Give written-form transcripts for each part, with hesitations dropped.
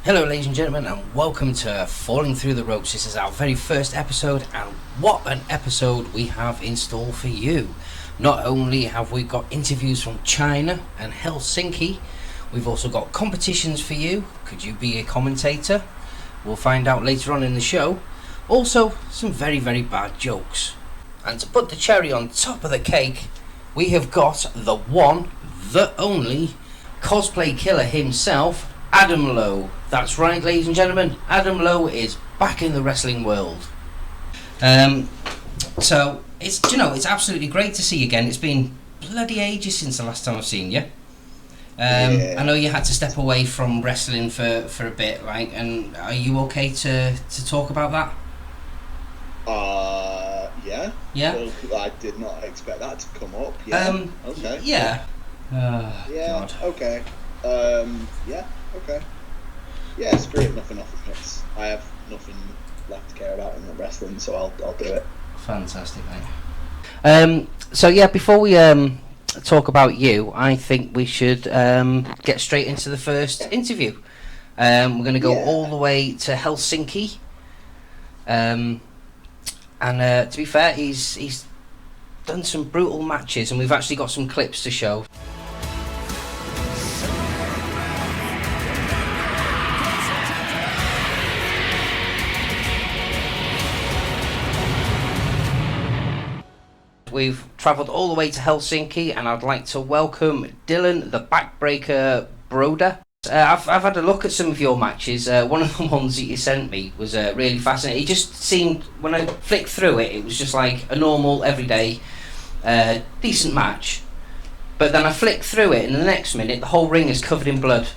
Hello ladies and gentlemen, and welcome to Falling Through the Ropes. This is our very first episode, and what an episode we have in store for you. Not only have we got interviews from China and Helsinki, we've also got competitions for you. Could you be a commentator? We'll find out later on in the show. Also, some very, very bad jokes. And to put the cherry on top of the cake, we have got the one, the only, cosplay killer himself, Adam Lowe. That's right, ladies and gentlemen, Adam Lowe is back in the wrestling world. So it's absolutely great to see you again. It's been bloody ages since the last time I've seen you. I know you had to step away from wrestling for a bit, right? And are you okay to talk about that? Yeah. Yeah. Well, I did not expect that to come up. Yeah. Okay. Yeah. Yeah. God. Okay. Yeah. Okay. Yeah, screw it, nothing off the nuts. I have nothing left to care about in the wrestling, so I'll do it. Fantastic, mate. So yeah, before we talk about you, I think we should get straight into the first interview. We're going to go all the way to Helsinki. And to be fair, he's done some brutal matches, and we've actually got some clips to show. We've travelled all the way to Helsinki, and I'd like to welcome Dylan, the backbreaker Broda. I've had a look at some of your matches. One of the ones that you sent me was really fascinating. It just seemed, when I flicked through it, it was just like a normal, everyday, decent match. But then I flicked through it, and the next minute, the whole ring is covered in blood.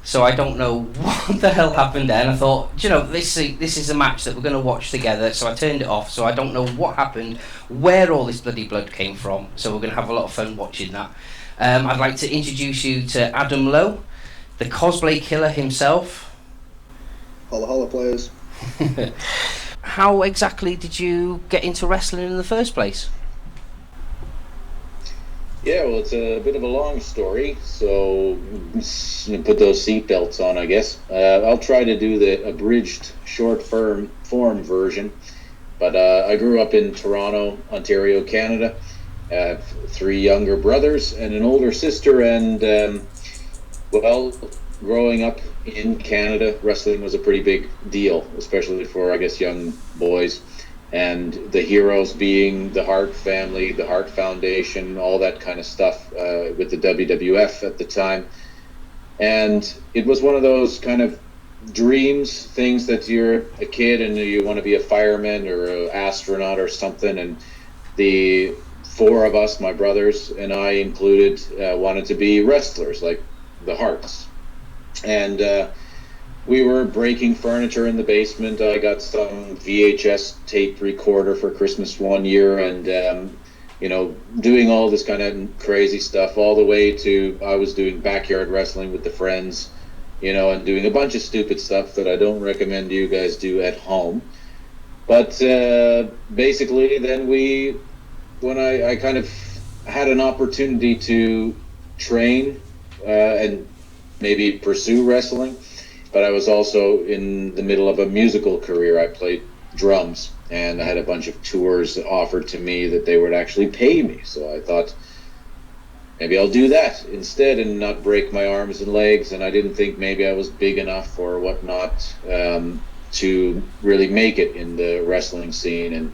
So I don't know what the hell happened there, and I thought, this is a match that we're going to watch together, so I turned it off, so I don't know what happened, where all this bloody blood came from, so we're going to have a lot of fun watching that. I'd like to introduce you to Adam Lowe, the cosplay killer himself. Holla holla, players. How exactly did you get into wrestling in the first place? Yeah, well, it's a bit of a long story, so put those seatbelts on, I guess. I'll try to do the abridged short form version, but I grew up in Toronto, Ontario, Canada. I have 3 younger brothers and an older sister, and growing up in Canada, wrestling was a pretty big deal, especially for, I guess, young boys. And the heroes being the Hart family, the Hart Foundation, all that kind of stuff with the WWF at the time. And it was one of those kind of dreams, things that you're a kid and you want to be a fireman or an astronaut or something. And the 4 of us, my brothers and I included, wanted to be wrestlers like the Harts. And we were breaking furniture in the basement. I got some VHS tape recorder for Christmas one year, and doing all this kind of crazy stuff, all the way to I was doing backyard wrestling with the friends, and doing a bunch of stupid stuff that I don't recommend you guys do at home. But basically, then when I kind of had an opportunity to train and maybe pursue wrestling. But I was also in the middle of a musical career. I played drums, and I had a bunch of tours offered to me that they would actually pay me. So I thought, maybe I'll do that instead and not break my arms and legs. And I didn't think maybe I was big enough or whatnot to really make it in the wrestling scene. And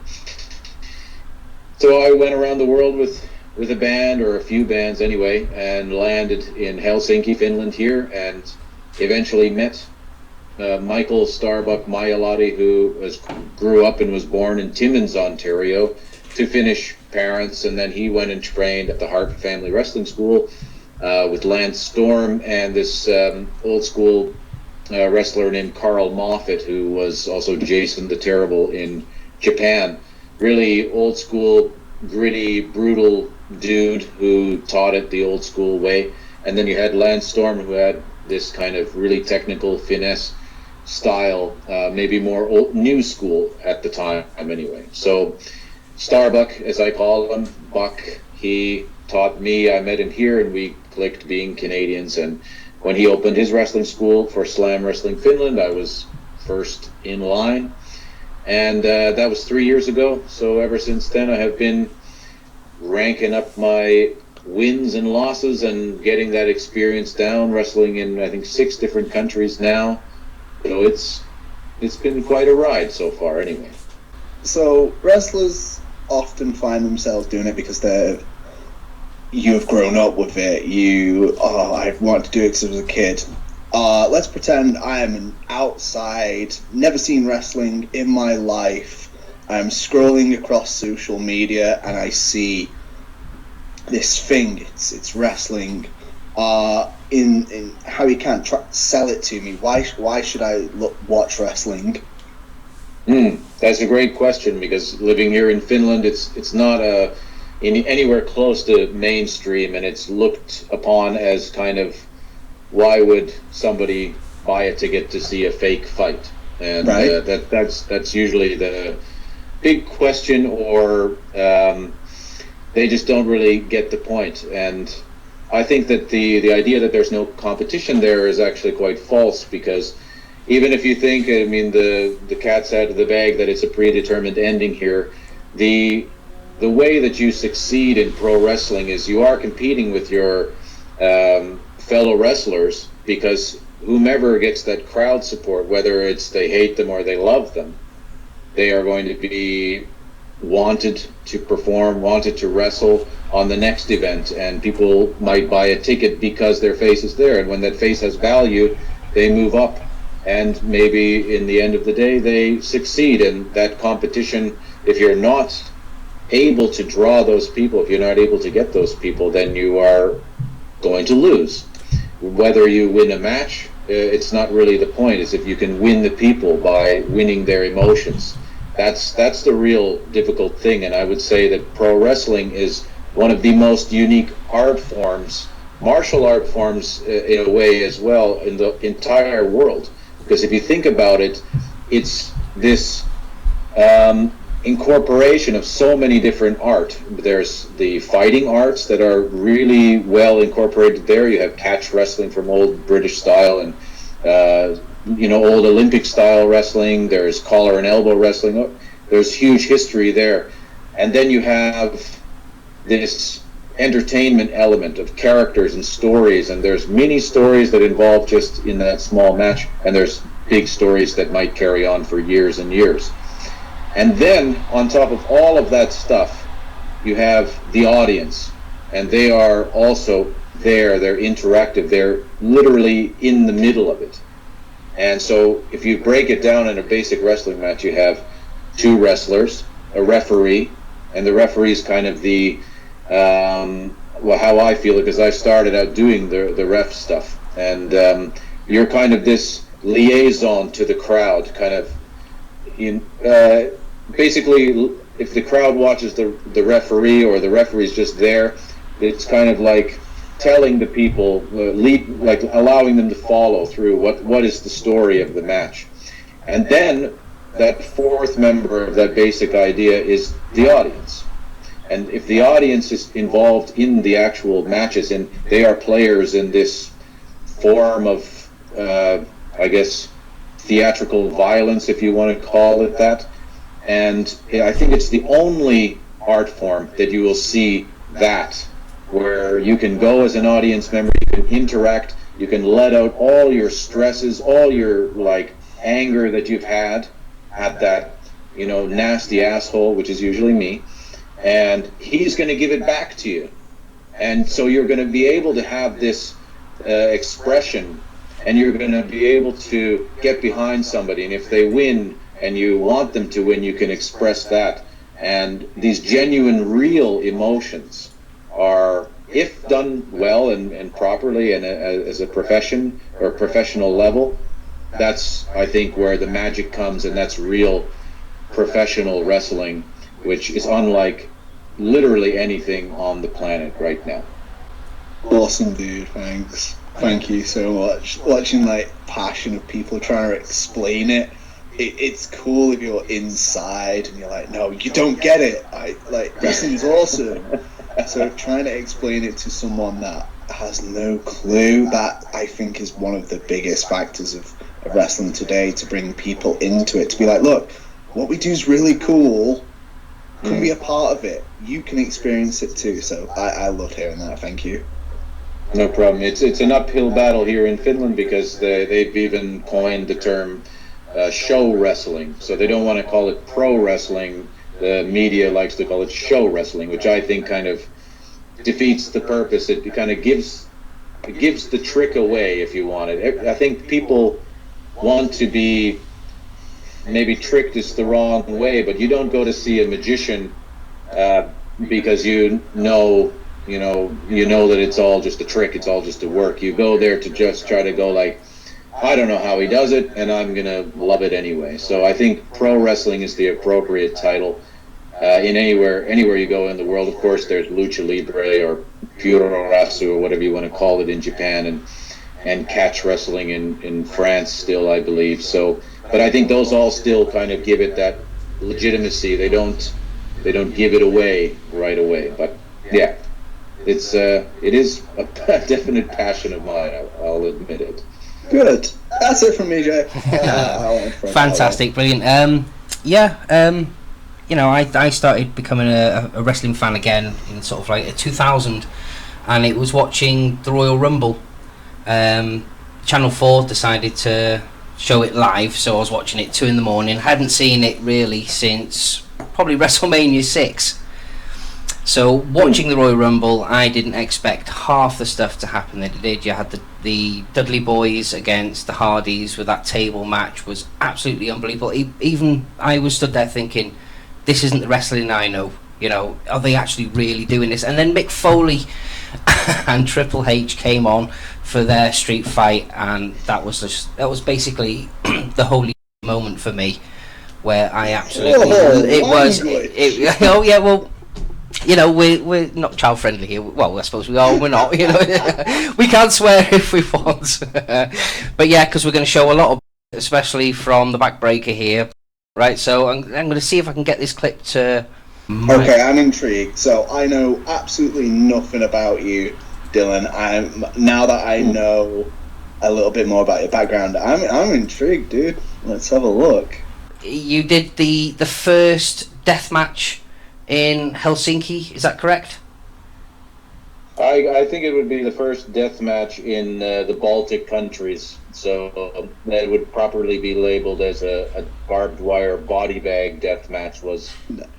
so I went around the world with a band, or a few bands anyway, and landed in Helsinki, Finland here, and eventually met Michael Starbuck Maialati, who grew up and was born in Timmins, Ontario, to Finnish parents, and then he went and trained at the Hart Family Wrestling School with Lance Storm and this old school wrestler named Carl Moffat, who was also Jason the Terrible in Japan. Really old school, gritty, brutal dude who taught it the old school way. And then you had Lance Storm, who had this kind of really technical finesse style, maybe more new school at the time anyway. So Starbuck, as I call him, Buck, he taught me. I met him here and we clicked, being Canadians, and when he opened his wrestling school for Slam Wrestling Finland, I was first in line. And that was 3 years ago. So ever since then, I have been ranking up my wins and losses and getting that experience down, wrestling in, I think, 6 different countries now. So it's been quite a ride so far anyway. So wrestlers often find themselves doing it because you've grown up with it. I wanted to do it because I was a kid. Let's pretend I am an outside, never seen wrestling in my life. I'm scrolling across social media and I see this thing. It's wrestling. In how you can't sell it to me. Why should I watch wrestling? That's a great question, because living here in Finland, it's not anywhere close to mainstream, and it's looked upon as kind of, why would somebody buy a ticket to see a fake fight? And right. That's usually the big question, or they just don't really get the point. And I think that the idea that there's no competition there is actually quite false, because even if you think, I mean, the cat's out of the bag that it's a predetermined ending here, the way that you succeed in pro wrestling is you are competing with your fellow wrestlers, because whomever gets that crowd support, whether it's they hate them or they love them, they are going to be wanted to perform, wanted to wrestle on the next event, and people might buy a ticket because their face is there, and when that face has value, they move up, and maybe in the end of the day they succeed. And that competition, if you're not able to draw those people, if you're not able to get those people, then you are going to lose. Whether you win a match, it's not really the point. It's if you can win the people by winning their emotions. That's the real difficult thing. And I would say that pro wrestling is one of the most unique art forms, martial art forms in a way as well, in the entire world. Because if you think about it, it's this incorporation of so many different art. There's the fighting arts that are really well incorporated there. You have catch wrestling from old British style, and old Olympic style wrestling. There's collar and elbow wrestling. There's huge history there. And then you have this entertainment element of characters and stories, and there's mini stories that involve just in that small match, and there's big stories that might carry on for years and years. And then on top of all of that stuff, you have the audience, and they are also there. They're interactive. They're literally in the middle of it. And so if you break it down in a basic wrestling match, you have 2 wrestlers, a referee, and the referee is kind of the how I feel it, because I started out doing the ref stuff, and you're kind of this liaison to the crowd, kind of basically, if the crowd watches the referee, or the referee's just there, it's kind of like telling the people, like allowing them to follow through what is the story of the match. And then that 4th member of that basic idea is the audience. And if the audience is involved in the actual matches, and they are players in this form of, I guess, theatrical violence, if you want to call it that, and I think it's the only art form that you will see that, where you can go as an audience member, you can interact, you can let out all your stresses, all your anger that you've had at that nasty asshole, which is usually me, and he's going to give it back to you. And so you're going to be able to have this expression, and you're going to be able to get behind somebody, and if they win and you want them to win, you can express that. And these genuine, real emotions are, if done well and properly, and as a profession or professional level, that's, I think, where the magic comes, and that's real professional wrestling, which is unlike literally anything on the planet right now. Awesome, dude. Thanks. Thank you so much. Watching passion of people trying to explain it, it's cool if you're inside and you're like, no, you don't get it. Wrestling's awesome. So trying to explain it to someone that has no clue. That, I think, is one of the biggest factors of wrestling today, to bring people into it, to be like, look, what we do is really cool. Can be a part of it. You can experience it too. So I love hearing that. Thank you. No problem. It's an uphill battle here in Finland, because they've even coined the term show wrestling. So they don't want to call it pro wrestling. The media likes to call it show wrestling, which I think kind of defeats the purpose. It kind of gives the trick away, if you want it. I think people want to be, maybe tricked is the wrong way, but you don't go to see a magician because you know that it's all just a trick, it's all just a work. You go there to just try to go like, I don't know how he does it, and I'm gonna love it anyway. So I think pro wrestling is the appropriate title. In anywhere you go in the world. Of course, there's lucha libre or puroresu or whatever you want to call it in Japan, and catch wrestling in France still, I believe. So, but I think those all still kind of give it that legitimacy. They don't give it away right away. But yeah, it is a definite passion of mine. I'll admit it. Good. That's it from me, Jay. Fantastic, brilliant. I started becoming a wrestling fan again in sort of like 2000, and it was watching the Royal Rumble. Channel 4 decided to show it live, so I was watching it 2 a.m. Hadn't seen it really since probably WrestleMania 6. So watching the Royal Rumble, I didn't expect half the stuff to happen that it did. You had the Dudley Boys against the Hardys with that table match, was absolutely unbelievable. Even I was stood there thinking, this isn't the wrestling I know. Are they actually really doing this? And then Mick Foley and Triple H came on for their street fight, and that was basically the holy moment for me, where I absolutely we're not child friendly here. Well, I suppose we are. We're not. We can swear if we want, but yeah, because we're going to show a lot of, especially from the backbreaker here. Right, so I'm going to see if I can get this clip to... Okay, I'm intrigued. So I know absolutely nothing about you, Dylan. Now that I know a little bit more about your background, I'm intrigued, dude. Let's have a look. You did the first death match in Helsinki, is that correct? I think it would be the first death match in the Baltic countries. So that would properly be labeled as a barbed wire body bag death match, was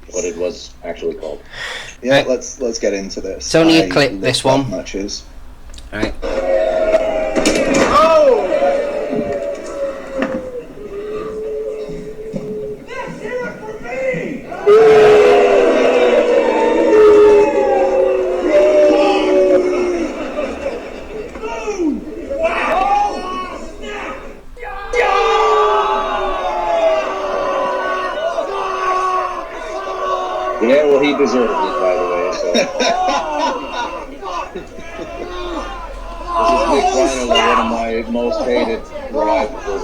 what it was actually called. Yeah, let's get into this. It's only a clip, this one. Matches. All right. Yeah, well, he deserved it, by the way. So. This is Nick finally one of my most hated rivals.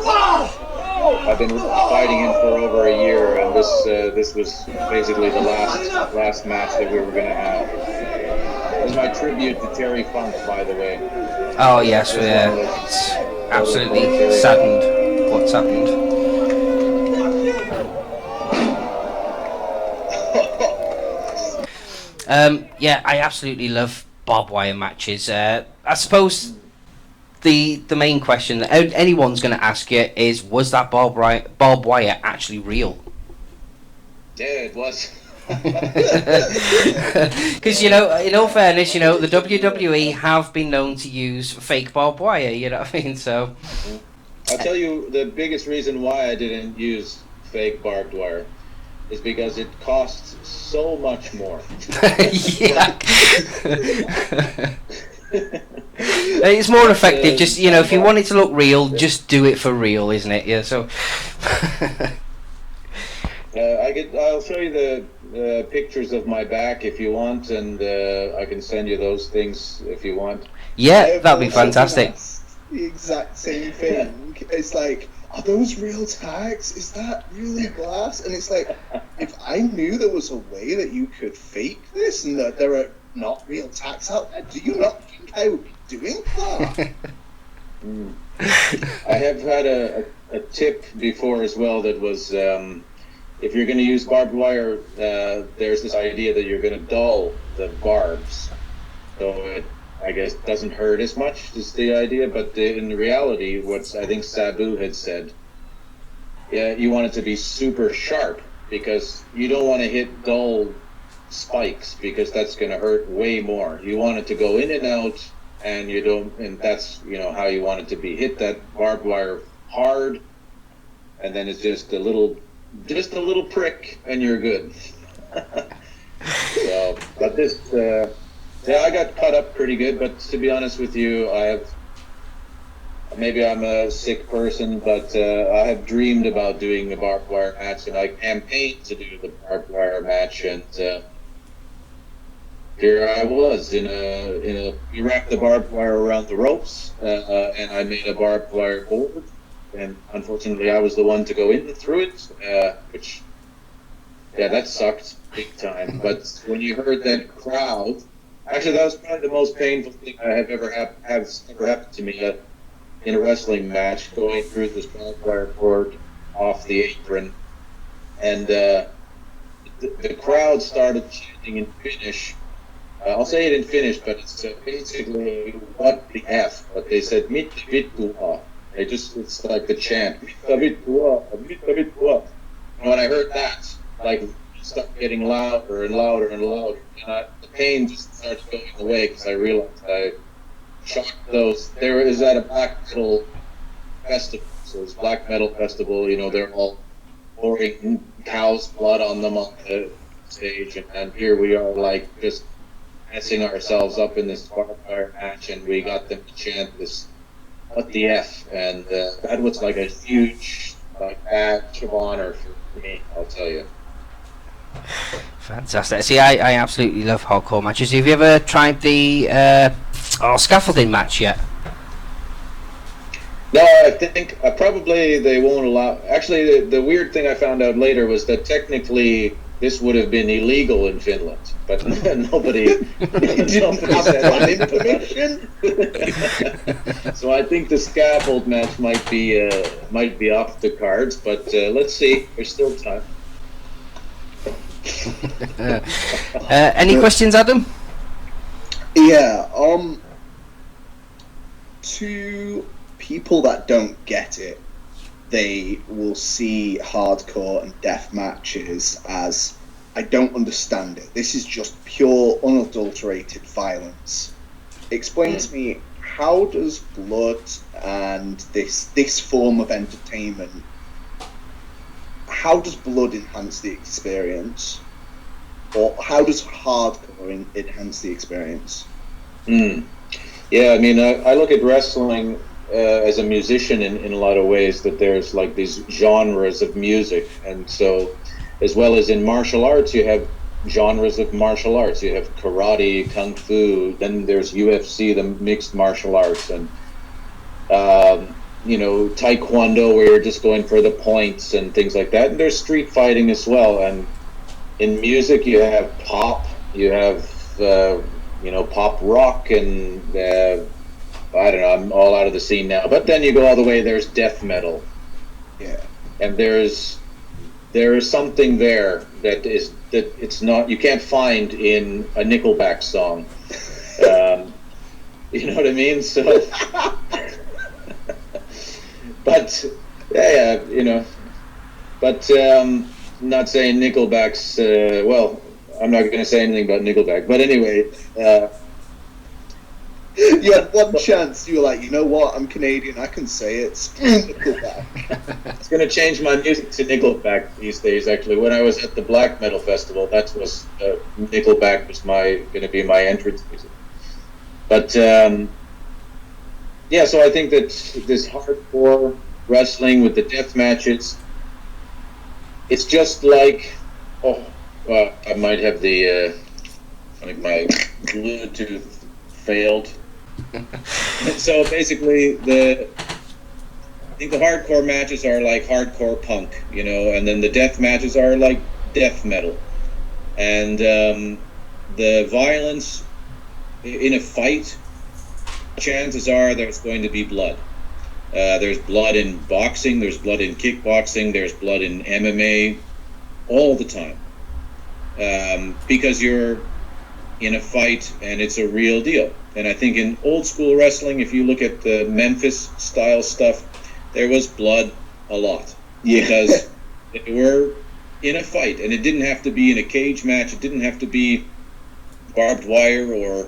I've been fighting him for over a year, and this was basically the last match that we were going to have. It was my tribute to Terry Funk, by the way. Oh yes, it's absolutely saddened what's happened. I absolutely love barbed wire matches. I suppose the main question that anyone's going to ask you is, was that barbed wire actually real? Yeah, it was. Because in all fairness, the WWE have been known to use fake barbed wire. You know what I mean? So I'll tell you the biggest reason why I didn't use fake barbed wire is because it costs so much more. Yeah. It's more effective. Just if you want it to look real, just do it for real, isn't it? Yeah. So. I'll show you the pictures of my back if you want, and I can send you those things if you want. Yeah, that'd be fantastic. The exact same thing. It's like, are those real tags? Is that really glass? And it's like, if I knew there was a way that you could fake this, and that there are not real tax out there? Do you not think I would be doing that? I have had a tip before as well that was if you're going to use barbed wire, there's this idea that you're going to dull the barbs, so it, I guess, doesn't hurt as much is the idea. But in reality, what I think Sabu had said, yeah, you want it to be super sharp because you don't want to hit dull spikes because that's going to hurt way more. You want it to go in and out, and you don't, and that's how you want it to be. Hit that barbed wire hard, and then it's just a little prick, and you're good. So, but this, yeah, I got cut up pretty good. But to be honest with you, maybe I'm a sick person, but I have dreamed about doing a barbed wire match, and I campaigned to do the barbed wire match, and here I was we wrapped the barbed wire around the ropes, and I made a barbed wire board, and unfortunately I was the one to go in through it, which, yeah, that sucked big time. But when you heard that crowd, actually that was probably the most painful thing I have ever happened to me in a wrestling match, going through this barbed wire board off the apron, and the crowd started chanting in Finnish. I'll say it in Finnish, but it's basically what the F. But they said "Mitä vittua." It's like the chant "Mitä vittua, mitä vittua." And when I heard that, like, it started getting louder and louder and louder, and the pain just started going away because I realized I shocked those. There is at a black metal festival, so it's black metal festival. They're all pouring cow's blood on them on the stage, and here we are, like, just messing ourselves up in this barbed wire match, and we got them to chant this "What the F," and that was like a huge badge of honor for me, I'll tell you. Fantastic. See, I absolutely love hardcore matches. Have you ever tried the scaffolding match yet? No, I think probably they won't allow. Actually, the weird thing I found out later was that technically this would have been illegal in Finland, but nobody have planning permission. So I think the scaffold match might be off the cards, but let's see. There's still time. Any questions, Adam? Yeah. To people that don't get it, they will see hardcore and death matches as, I don't understand it. This is just pure, unadulterated violence. Explain to me, how does blood and this form of entertainment, how does blood enhance the experience? Or how does hardcore enhance the experience? Yeah, I mean, I look at wrestling as a musician in a lot of ways, that there's like these genres of music, and so as well as in martial arts you have genres of martial arts. You have karate, kung fu, then there's UFC, the mixed martial arts, and taekwondo, where you're just going for the points and things like that, and there's street fighting as well. And in music you have pop, you have pop rock, and I don't know, I'm all out of the scene now. But then you go all the way, there's death metal. Yeah. And there is something there that it's not, you can't find in a Nickelback song. You know what I mean? So, but yeah, but not saying Nickelback's. Well, I'm not going to say anything about Nickelback. But anyway. You had one chance. You were like, you know what? I'm Canadian. I can say it. Nickelback. It's going to change my music to Nickelback these days. Actually, when I was at the Black Metal Festival, that was Nickelback was going to be my entrance music. But yeah, so I think that this hardcore wrestling with the death matches, it's just like, I might have the my Bluetooth failed. So basically, I think the hardcore matches are like hardcore punk, and then the death matches are like death metal. And the violence in a fight, chances are there's going to be blood. There's blood in boxing, there's blood in kickboxing, there's blood in MMA, all the time. Because you're in a fight and it's a real deal. And I think in old school wrestling, if you look at the Memphis style stuff, there was blood a lot. Yeah. Because they were in a fight, and it didn't have to be in a cage match, it didn't have to be barbed wire or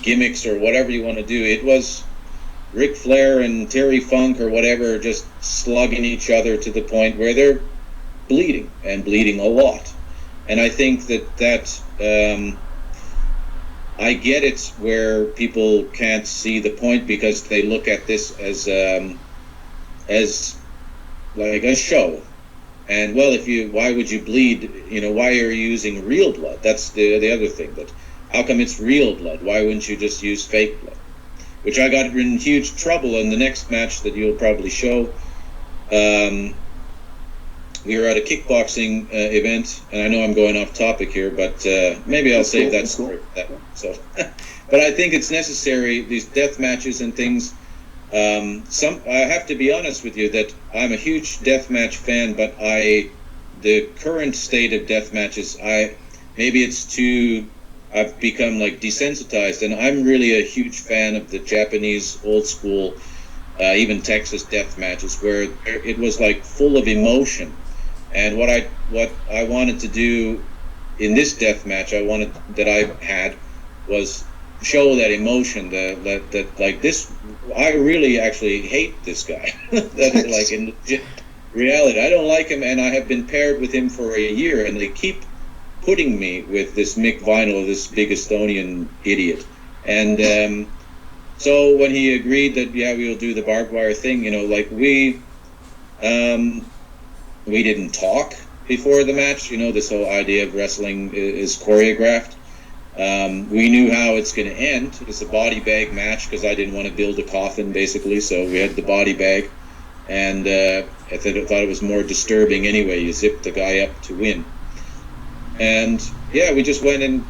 gimmicks or whatever you want to do. It was Ric Flair and Terry Funk or whatever just slugging each other to the point where they're bleeding, and bleeding a lot. And I think that I get it where people can't see the point because they look at this as like a show. And well, why would you bleed? Why are you using real blood? That's the other thing. That how come it's real blood? Why wouldn't you just use fake blood? Which I got in huge trouble in the next match that you'll probably show. We were at a kickboxing event, and I know I'm going off topic here, but maybe I'll save that story for that one. So, but I think it's necessary, these death matches and things. I have to be honest with you that I'm a huge death match fan, but the current state of death matches, I've become like desensitized, and I'm really a huge fan of the Japanese old school, even Texas death matches, where it was like full of emotion. And what I wanted to do in this death match, was show that emotion, that like this. I really actually hate this guy. That is like in reality, I don't like him, and I have been paired with him for a year, and they keep putting me with this Mick Vinyl, this big Estonian idiot. And so when he agreed that we will do the barbed wire thing, like we didn't talk before the match. This whole idea of wrestling is choreographed. We knew how it's going to end. It's a body bag match because I didn't want to build a coffin, basically. So we had the body bag, and I thought it was more disturbing anyway. You zip the guy up to win, and we just went and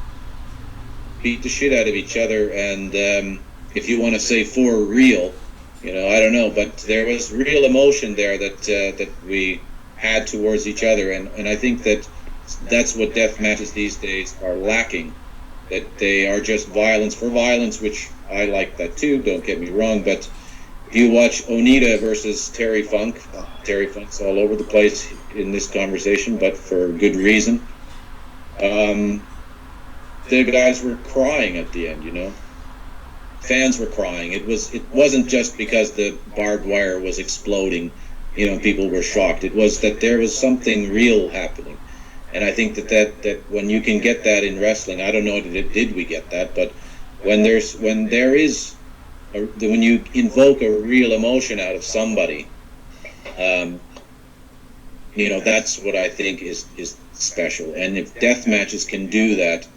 beat the shit out of each other. And if you want to say for real, I don't know, but there was real emotion there that we had towards each other, and I think that's what death matches these days are lacking. That they are just violence for violence, which I like that too, don't get me wrong, but if you watch Onita versus Terry Funk's all over the place in this conversation, but for good reason. The guys were crying at the end, Fans were crying. It wasn't just because the barbed wire was exploding, people were shocked. It was that there was something real happening. And I think that when you can get that in wrestling, I don't know did we get that, but when you invoke a real emotion out of somebody, that's what I think is special. And if death matches can do that,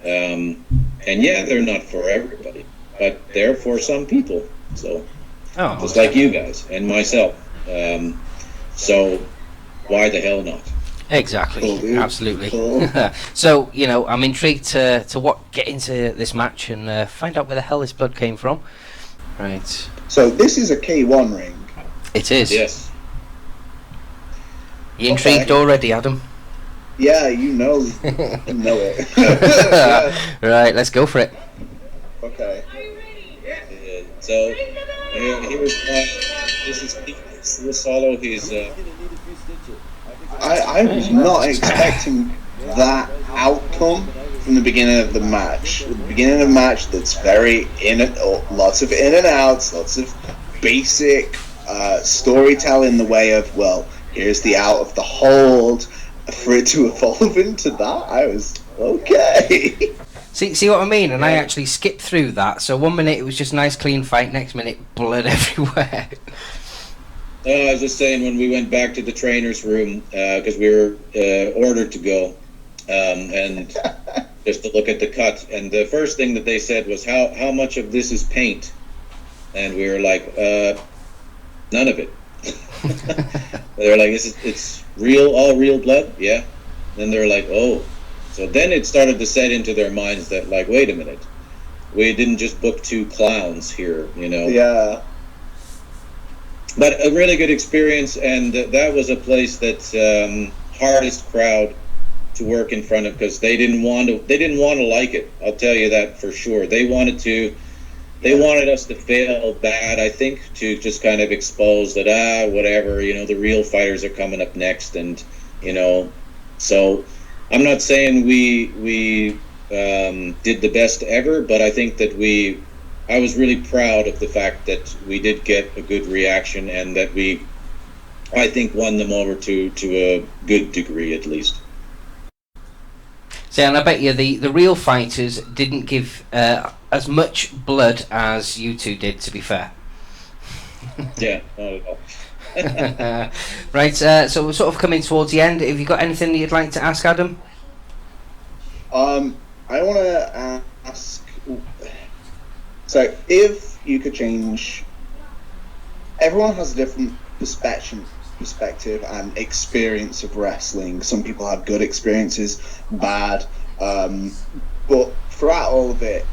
and they're not for everybody, but they're for some people. So just like you guys and myself. So why the hell not? Exactly, cool, absolutely. Cool. So, I'm intrigued to get into this match and find out where the hell this blood came from. Right. So this is a K1 ring. It is. Yes. You intrigued already, Adam? Yeah, you know it. Right, let's go for it. Okay. So here's this is Solo. He's. I was not expecting that outcome from the beginning of the match. The beginning of the match that's very lots of in and outs, lots of basic storytelling in the way of, well, here's the out of the hold. For it to evolve into that, I was okay. See what I mean? And I actually skipped through that. So 1 minute it was just a nice clean fight, next minute blood everywhere. I was just saying, when we went back to the trainer's room, because we were ordered to go, and just to look at the cut, and the first thing that they said was, how much of this is paint? And we were like, none of it. They were like, it's real, all real blood? Yeah. Then they're like, oh. So then it started to set into their minds that, like, wait a minute, we didn't just book two clowns here, you know. Yeah. But a really good experience, and that was a place that hardest crowd to work in front of, because they didn't want to like it. I'll tell you that for sure. They wanted us to fail bad, I think, to just kind of expose that, whatever, you know, the real fighters are coming up next, and, you know, so I'm not saying we did the best ever, but I think that I was really proud of the fact that we did get a good reaction, and that I think, won them over to a good degree, at least. See, and I bet you the real fighters didn't give as much blood as you two did, to be fair. Yeah, not at all. Right, so we're sort of coming towards the end. Have you got anything that you'd like to ask Adam? I want to ask, so if you could change, everyone has a different perspective and experience of wrestling. Some people have good experiences, bad, but throughout all of it,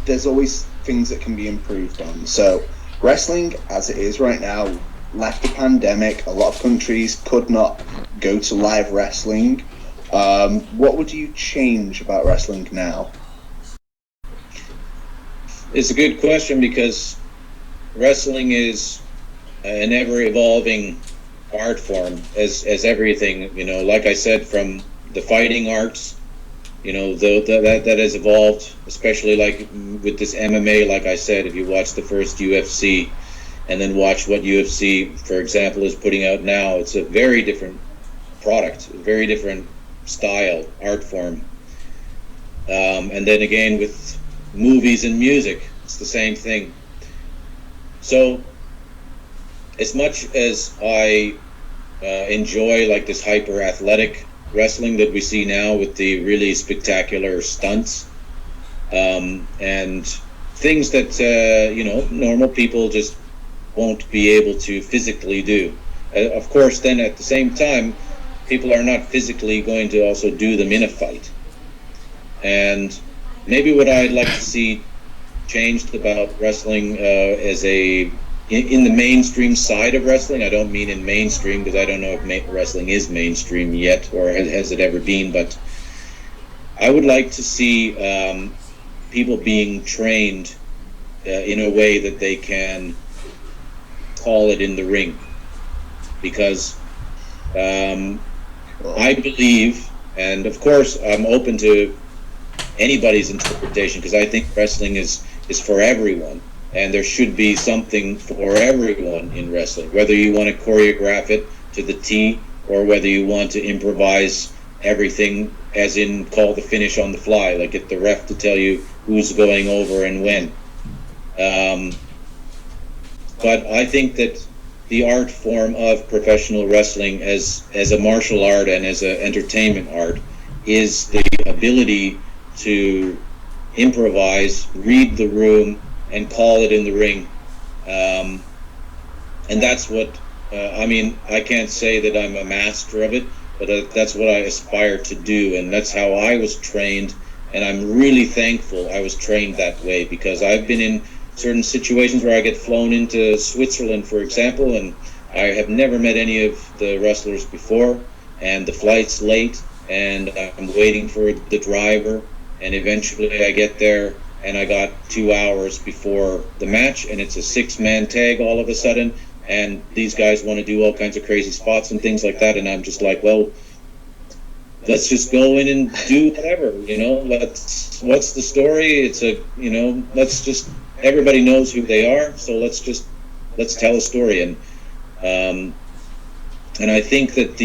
there's always things that can be improved on. So wrestling as it is right now left the pandemic. A lot of countries could not go to live wrestling. What would you change about wrestling now? It's a good question, because wrestling is an ever-evolving art form, as everything, you know. Like I said, from the fighting arts, you know, that has evolved, especially like with this MMA. Like I said, if you watch the first UFC and then watch what UFC, for example, is putting out now, it's a very different product, a very different style, art form. And then again with movies and music, it's the same thing. So as much as I enjoy like this hyper athletic wrestling that we see now with the really spectacular stunts, and things that you know, normal people just won't be able to physically do. Of course, then at the same time, people are not physically going to also do them in a fight. And maybe what I'd like to see changed about wrestling as in the mainstream side of wrestling. I don't mean in mainstream, because I don't know if wrestling is mainstream yet, or has it ever been, but I would like to see people being trained in a way that they can call it in the ring. Because I believe, and of course I'm open to anybody's interpretation, because I think wrestling is for everyone, and there should be something for everyone in wrestling, whether you want to choreograph it to the T, or whether you want to improvise everything, as in call the finish on the fly, like get the ref to tell you who's going over and when. But I think that the art form of professional wrestling as a martial art and as an entertainment art is the ability to improvise, read the room, and call it in the ring. And that's what, I mean, I can't say that I'm a master of it, but that's what I aspire to do, and that's how I was trained, and I'm really thankful I was trained that way, because I've been in certain situations where I get flown into Switzerland, for example, and I have never met any of the wrestlers before, and the flight's late, and I'm waiting for the driver, and eventually I get there, and I got 2 hours before the match, and it's a 6-man tag all of a sudden, and these guys want to do all kinds of crazy spots and things like that, and I'm just like, well, let's just go in and do whatever, you know. What's the story? It's everybody knows who they are, so let's tell a story. And I think that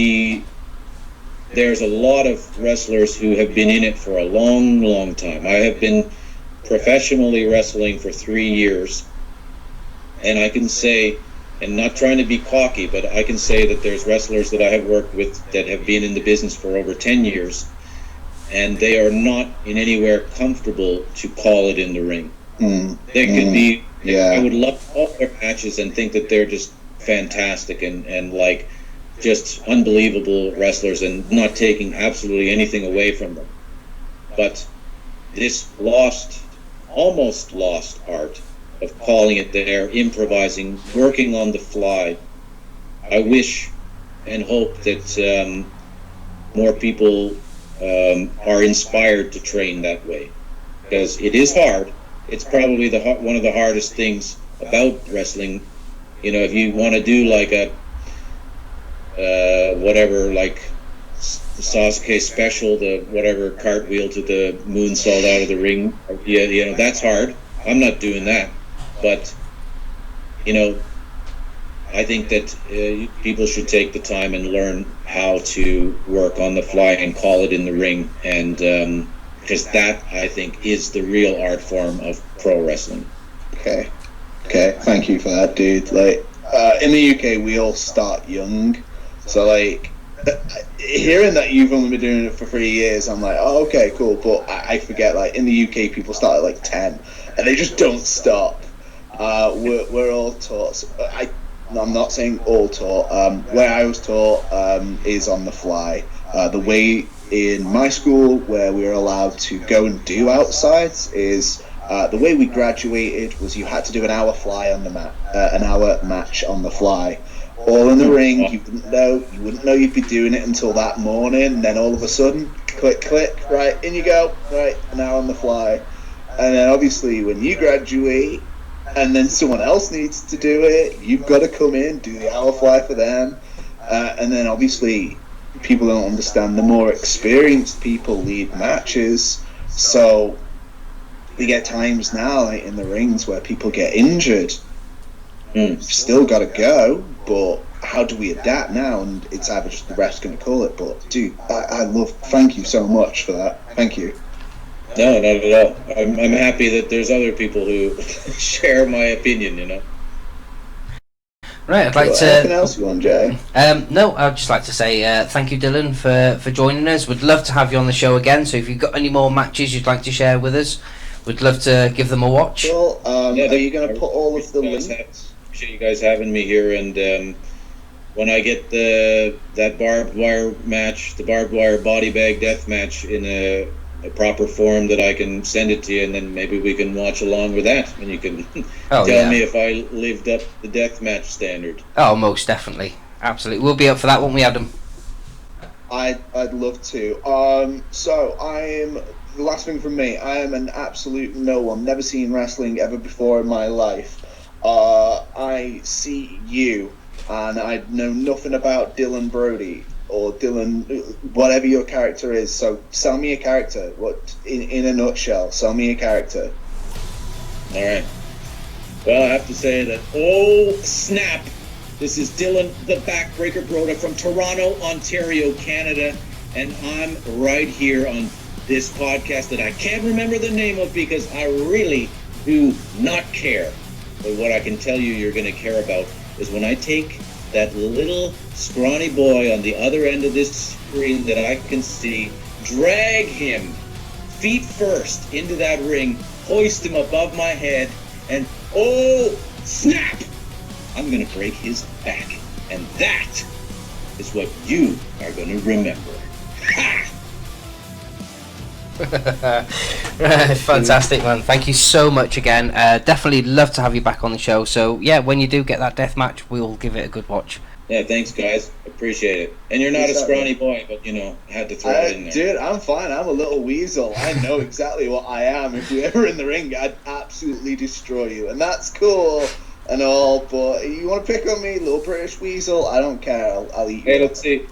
there's a lot of wrestlers who have been in it for a long, long time. I have been professionally wrestling for 3 years, and I can say, and not trying to be cocky, but I can say that there's wrestlers that I have worked with that have been in the business for over 10 years, and they are not in anywhere comfortable to call it in the ring. They could be, I would love all their matches and think that they're just fantastic, and like just unbelievable wrestlers and not taking absolutely anything away from them. But this almost lost art of calling it there, improvising, working on the fly, I wish and hope that more people are inspired to train that way, because it is hard. It's probably one of the hardest things about wrestling. You know, if you want to do like a whatever, like the Sasuke special, the whatever cartwheel to the moonsault out of the ring, yeah, you know, that's hard. I'm not doing that, but you know, I think that people should take the time and learn how to work on the fly and call it in the ring, and because that, I think, is the real art form of pro wrestling. Okay, thank you for that, dude. Like, in the UK, we all start young, so like, hearing that you've only been doing it for 3 years, I'm like, oh, okay, cool. But I forget, like, in the UK, people start at like 10, and they just don't stop. We're all taught. So I'm not saying all taught. Where I was taught is on the fly. The way in my school where we were allowed to go and do outsides is the way we graduated was you had to do an hour fly on the an hour match on the fly, all in the ring. You wouldn't know you'd be doing it until that morning. And then all of a sudden, click, right, in you go, right, an hour on the fly. And then obviously when you graduate, and then someone else needs to do it, you've got to come in, do the hour fly for them. And then obviously people don't understand, the more experienced people lead matches, so we get times now, like, in the rings where people get injured. You've still got to go, but how do we adapt now? And it's either just the ref's going to call it. But dude, thank you so much for that. Thank you. No, not at all. I'm happy that there's other people who share my opinion, you know. Right, I'd like to... Anything else you want, Jay? No, I'd just like to say thank you, Dylan, for joining us. We'd love to have you on the show again, so if you've got any more matches you'd like to share with us, we'd love to give them a watch. Well, are you going to put all of the links? Appreciate you guys having me here, and when I get that barbed wire match, the barbed wire body bag death match in a proper form that I can send it to you, and then maybe we can watch along with that, and you can tell me if I lived up the death match standard. Oh, most definitely, absolutely. We'll be up for that, won't we, Adam? I'd love to. So the last thing from me, I am an absolute no one. Never seen wrestling ever before in my life. I see you, and I know nothing about Dylan Brody or Dylan, whatever your character is. So sell me a character. What, in a nutshell, sell me a character. All right. Well, I have to say that, oh snap, this is Dylan the Backbreaker Broda from Toronto, Ontario, Canada, and I'm right here on this podcast that I can't remember the name of because I really do not care. But what I can tell you you're going to care about is when I take that little scrawny boy on the other end of this screen that I can see, drag him feet first into that ring, hoist him above my head, and oh snap, I'm going to break his back. And that is what you are going to remember. Ha! Fantastic, man. Thank you so much again. Definitely love to have you back on the show. So yeah, when you do get that death match, we'll give it a good watch. Yeah, thanks guys, appreciate it. And you're not a scrawny boy, but you know, had to throw it in there. Dude, I'm fine. I'm a little weasel. I know exactly what I am. If we ever in the ring, I'd absolutely destroy you, and that's cool and all, but you want to pick on me, little British weasel, I don't care. I'll eat you. Hey, let's see,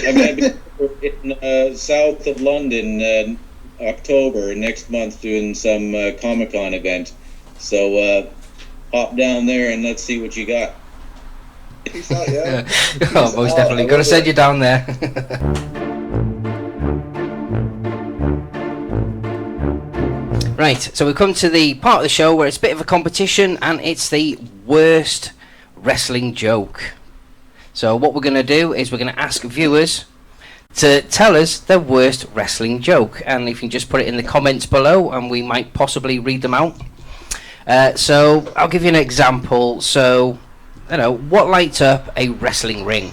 I'm going to be in south of London October next month doing some Comic-Con event, so hop down there and let's see what you got. Peace out, yeah. Oh, most definitely. Gotta send you down there. Right, so we've come to the part of the show where it's a bit of a competition, and it's the worst wrestling joke. So what we're going to do is we're going to ask viewers to tell us their worst wrestling joke, and if you can just put it in the comments below and we might possibly read them out. So I'll give you an example. So, you know, what lights up a wrestling ring?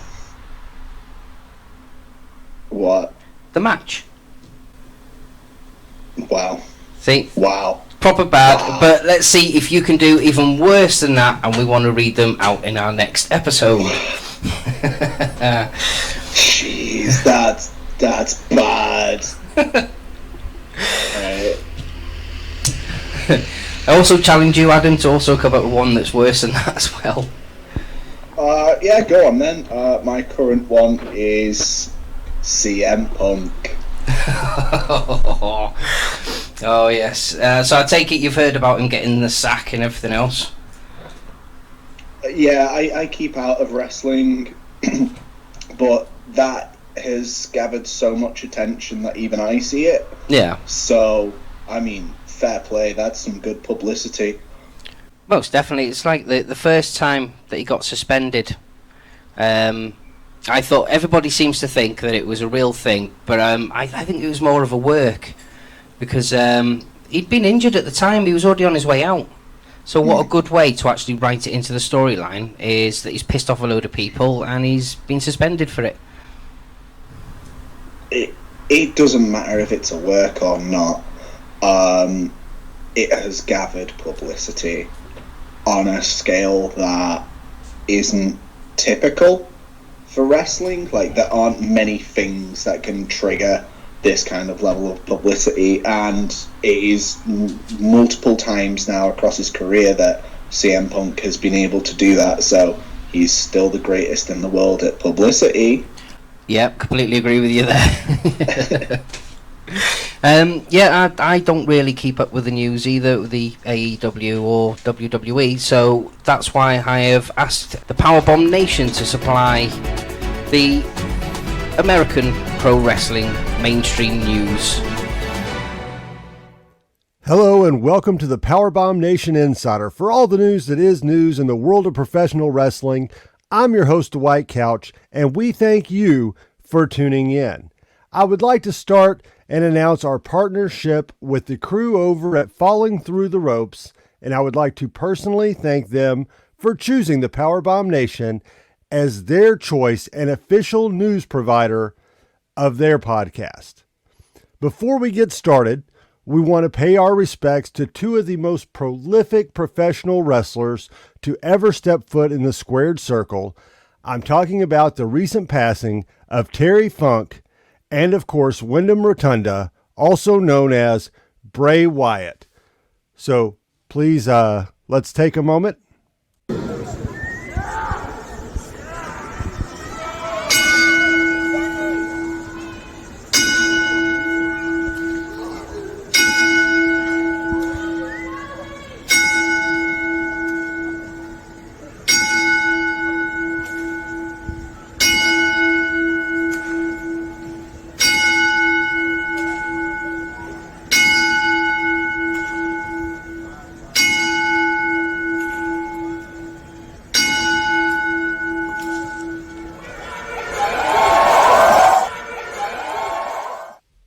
What? The match. Wow. See? Wow. Proper bad, but let's see if you can do even worse than that, and we want to read them out in our next episode. Jeez, that's bad. Right. I also challenge you, Adam, to also come up with one that's worse than that as well. Yeah, go on then. My current one is CM Punk. Oh yes. So I take it you've heard about him getting the sack and everything else. Yeah, I keep out of wrestling, but that has gathered so much attention that even I see it. Yeah. So, I mean, fair play. That's some good publicity. Most definitely. It's like the first time that he got suspended. I thought everybody seems to think that it was a real thing, but I think it was more of a work, because he'd been injured at the time. He was already on his way out. So what a good way to actually write it into the storyline is that he's pissed off a load of people and he's been suspended for it. It doesn't matter if it's a work or not. It has gathered publicity on a scale that isn't typical for wrestling. Like, there aren't many things that can trigger this kind of level of publicity, and it is multiple times now across his career that CM Punk has been able to do that, so he's still the greatest in the world at publicity. Yep, completely agree with you there. Yeah, I don't really keep up with the news either, the AEW or WWE, so that's why I have asked the Powerbomb Nation to supply the American pro wrestling mainstream news. Hello and welcome to the Powerbomb Nation Insider. For all the news that is news in the world of professional wrestling, I'm your host, Dwight Couch, and we thank you for tuning in. I would like to start and announce our partnership with the crew over at Falling Through the Ropes, and I would like to personally thank them for choosing the Powerbomb Nation as their choice and official news provider of their podcast. Before we get started, we want to pay our respects to two of the most prolific professional wrestlers to ever step foot in the squared circle. I'm talking about the recent passing of Terry Funk and, of course, Wyndham Rotunda, also known as Bray Wyatt. So please, let's take a moment.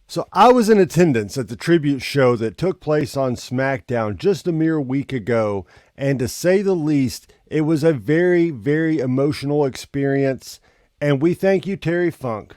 So I was in attendance at the tribute show that took place on SmackDown just a mere week ago, and to say the least, it was a very, very emotional experience, and we thank you, Terry Funk,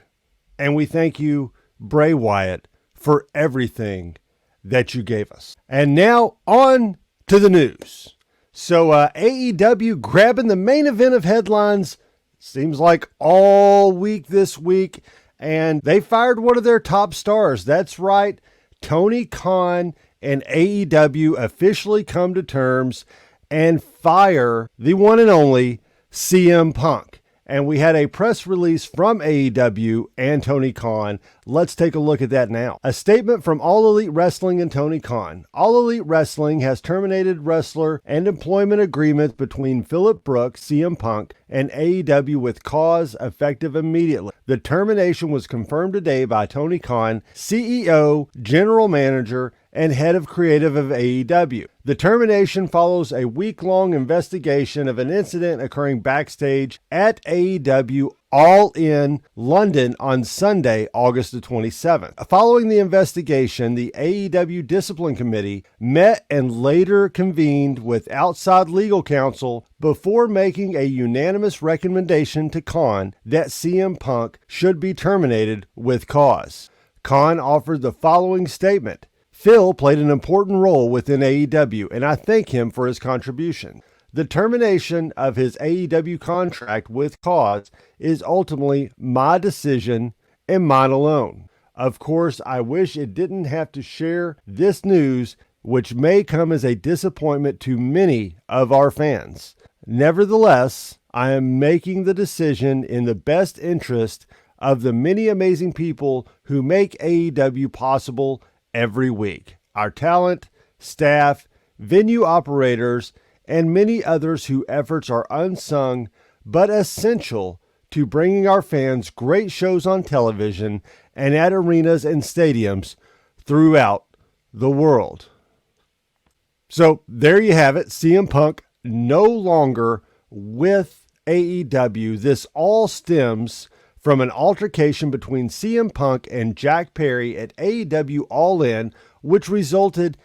and we thank you, Bray Wyatt, for everything that you gave us. And now, on to the news. So AEW grabbing the main event of headlines, seems like all week this week, and they fired one of their top stars. That's right, Tony Khan and AEW officially come to terms and fire the one and only CM Punk. And we had a press release from AEW and Tony Khan. Let's take a look at that now. A statement from All Elite Wrestling and Tony Khan. All Elite Wrestling has terminated wrestler and employment agreements between Phillip Brooks, CM Punk, and AEW with cause effective immediately. The termination was confirmed today by Tony Khan, CEO, General Manager, and head of creative of AEW. The termination follows a week-long investigation of an incident occurring backstage at AEW All in London on Sunday, August the 27th. Following the investigation, the AEW Discipline Committee met and later convened with outside legal counsel before making a unanimous recommendation to Khan that CM Punk should be terminated with cause. Khan offered the following statement: "Phil played an important role within AEW, and I thank him for his contribution. The termination of his AEW contract with cause is ultimately my decision and mine alone. Of course, I wish it didn't have to share this news, which may come as a disappointment to many of our fans. Nevertheless, I am making the decision in the best interest of the many amazing people who make AEW possible every week. Our talent, staff, venue operators, and many others whose efforts are unsung but essential to bringing our fans great shows on television and at arenas and stadiums throughout the world." So there you have it. CM Punk no longer with AEW. This all stems from an altercation between CM Punk and Jack Perry at AEW All In, which resulted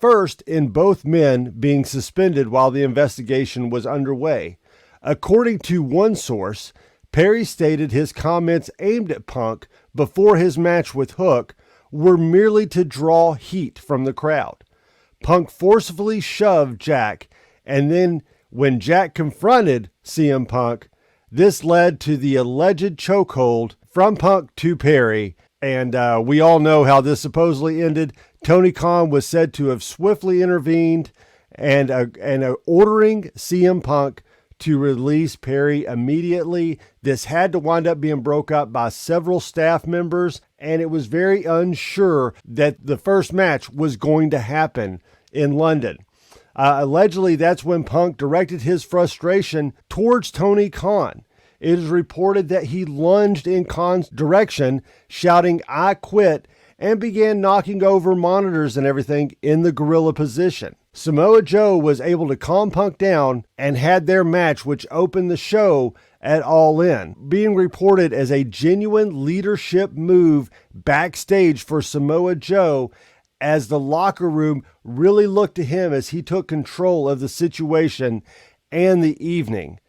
first in both men being suspended while the investigation was underway. According to one source, Perry stated his comments aimed at Punk before his match with Hook were merely to draw heat from the crowd. Punk forcefully shoved Jack, and then when Jack confronted CM Punk, this led to the alleged chokehold from Punk to Perry, and we all know how this supposedly ended. Tony Khan was said to have swiftly intervened and ordering CM Punk to release Perry immediately. This had to wind up being broke up by several staff members, and it was very unsure that the first match was going to happen in London. Allegedly, that's when Punk directed his frustration towards Tony Khan. It is reported that he lunged in Khan's direction, shouting, "I quit," and began knocking over monitors and everything in the gorilla position. Samoa Joe was able to calm Punk down and had their match, which opened the show at All In, being reported as a genuine leadership move backstage for Samoa Joe, as the locker room really looked to him as he took control of the situation and the evening.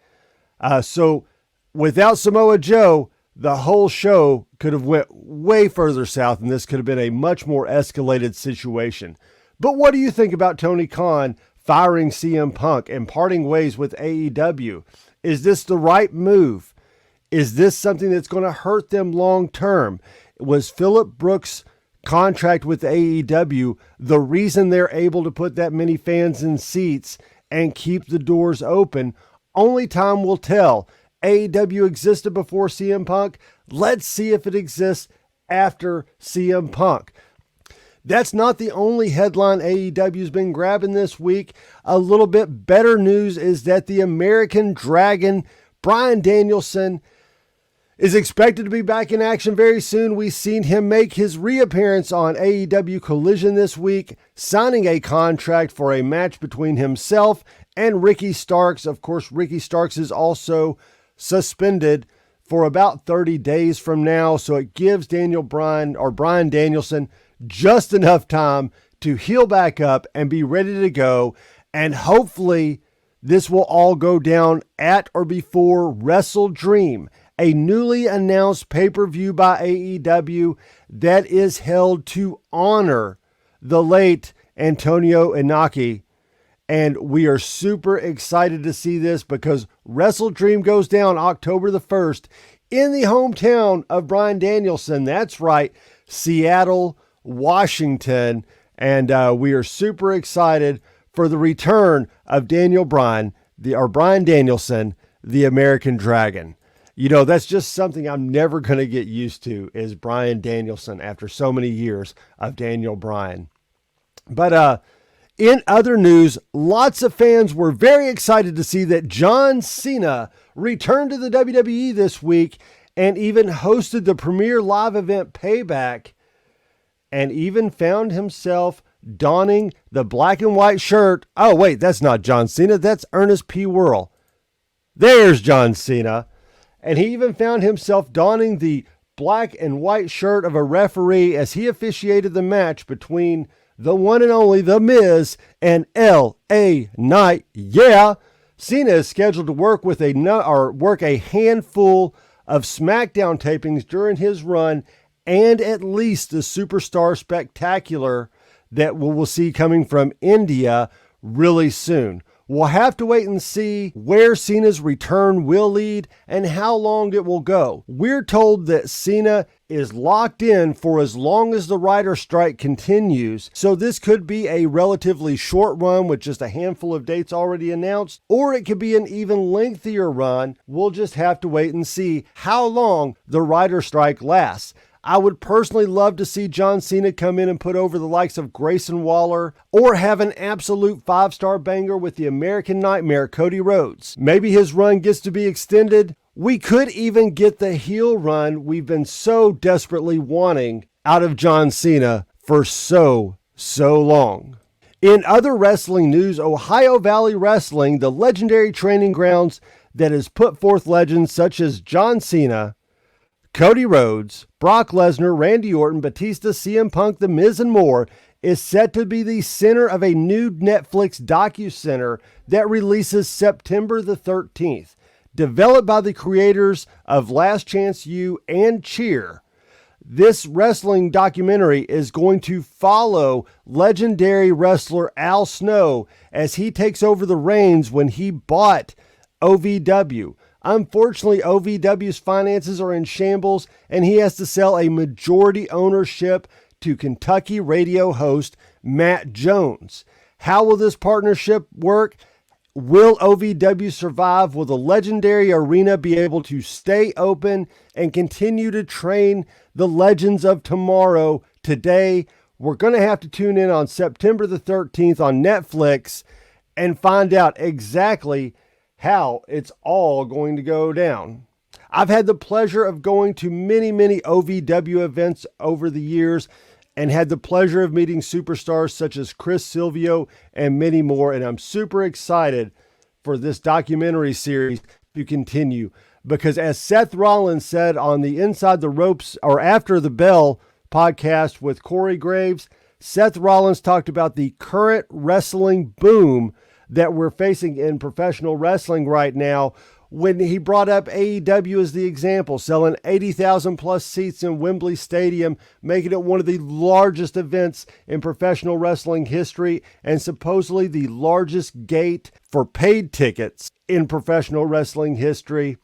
So without Samoa Joe, the whole show could have went way further south, and this could have been a much more escalated situation. But what do you think about Tony Khan firing CM Punk and parting ways with AEW? Is this the right move? Is this something that's going to hurt them long term? Was Phillip Brooks' contract with AEW the reason they're able to put that many fans in seats and keep the doors open? Only time will tell. AEW existed before CM Punk. Let's see if it exists after CM Punk. That's not the only headline AEW's been grabbing this week. A little bit better news is that the American Dragon, Bryan Danielson, is expected to be back in action very soon. We've seen him make his reappearance on AEW Collision this week, signing a contract for a match between himself and Ricky Starks. Of course, Ricky Starks is also suspended for about 30 days from now, so it gives Bryan Danielson just enough time to heal back up and be ready to go. And hopefully this will all go down at or before Wrestle Dream, a newly announced pay-per-view by AEW that is held to honor the late Antonio Inoki. And we are super excited to see this because Wrestle Dream goes down October the 1st in the hometown of Bryan Danielson. That's right, Seattle, Washington. And we are super excited for the return of Bryan Danielson, the American Dragon. You know, that's just something I'm never going to get used to, is Bryan Danielson after so many years of Daniel Bryan. But in other news, lots of fans were very excited to see that John Cena returned to the WWE this week and even hosted the premier live event Payback, and even found himself donning the black and white shirt. Oh, wait, that's not John Cena. That's Ernest P. Worrell. There's John Cena. and he even found himself donning the black and white shirt of a referee as he officiated the match between the one and only The Miz and L.A. Knight. Yeah, Cena is scheduled to work with a handful of SmackDown tapings during his run, and at least the Superstar Spectacular that we'll see coming from India really soon. We'll have to wait and see where Cena's return will lead and how long it will go. We're told that Cena is locked in for as long as the writer's strike continues, so this could be a relatively short run with just a handful of dates already announced, or it could be an even lengthier run. We'll just have to wait and see how long the writer's strike lasts. I would personally love to see John Cena come in and put over the likes of Grayson Waller, or have an absolute 5-star banger with the American Nightmare, Cody Rhodes. Maybe his run gets to be extended. We could even get the heel run we've been so desperately wanting out of John Cena for so long. In other wrestling news, Ohio Valley Wrestling, the legendary training grounds that has put forth legends such as John Cena, Cody Rhodes, Brock Lesnar, Randy Orton, Batista, CM Punk, The Miz, and more, is set to be the center of a new Netflix docucenter that releases September the 13th. Developed by the creators of Last Chance U and Cheer, this wrestling documentary is going to follow legendary wrestler Al Snow as he takes over the reins when he bought OVW. Unfortunately, OVW's finances are in shambles, and he has to sell a majority ownership to Kentucky radio host Matt Jones. How will this partnership work? Will OVW survive? Will the legendary arena be able to stay open and continue to train the legends of tomorrow today? We're going to have to tune in on September the 13th on Netflix and find out exactly how it's all going to go down. I've had the pleasure of going to many OVW events over the years and had the pleasure of meeting superstars such as Chris Silvio and many more, and I'm super excited for this documentary series to continue, because as Seth Rollins said on the Inside the Ropes or After the Bell podcast with Corey Graves, Seth Rollins talked about the current wrestling boom that we're facing in professional wrestling right now when he brought up AEW as the example, selling 80,000 plus seats in Wembley Stadium, making it one of the largest events in professional wrestling history and supposedly the largest gate for paid tickets in professional wrestling history.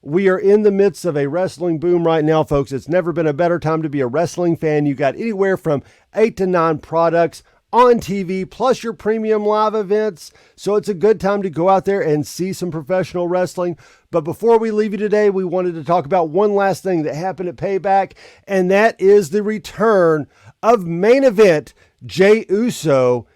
We are in the midst of a wrestling boom right now, folks. It's never been a better time to be a wrestling fan. You got anywhere from 8 to 9 products on TV, plus your premium live events. So it's a good time to go out there and see some professional wrestling. But before we leave you today, we wanted to talk about one last thing that happened at Payback, and that is the return of Main Event Jey Uso.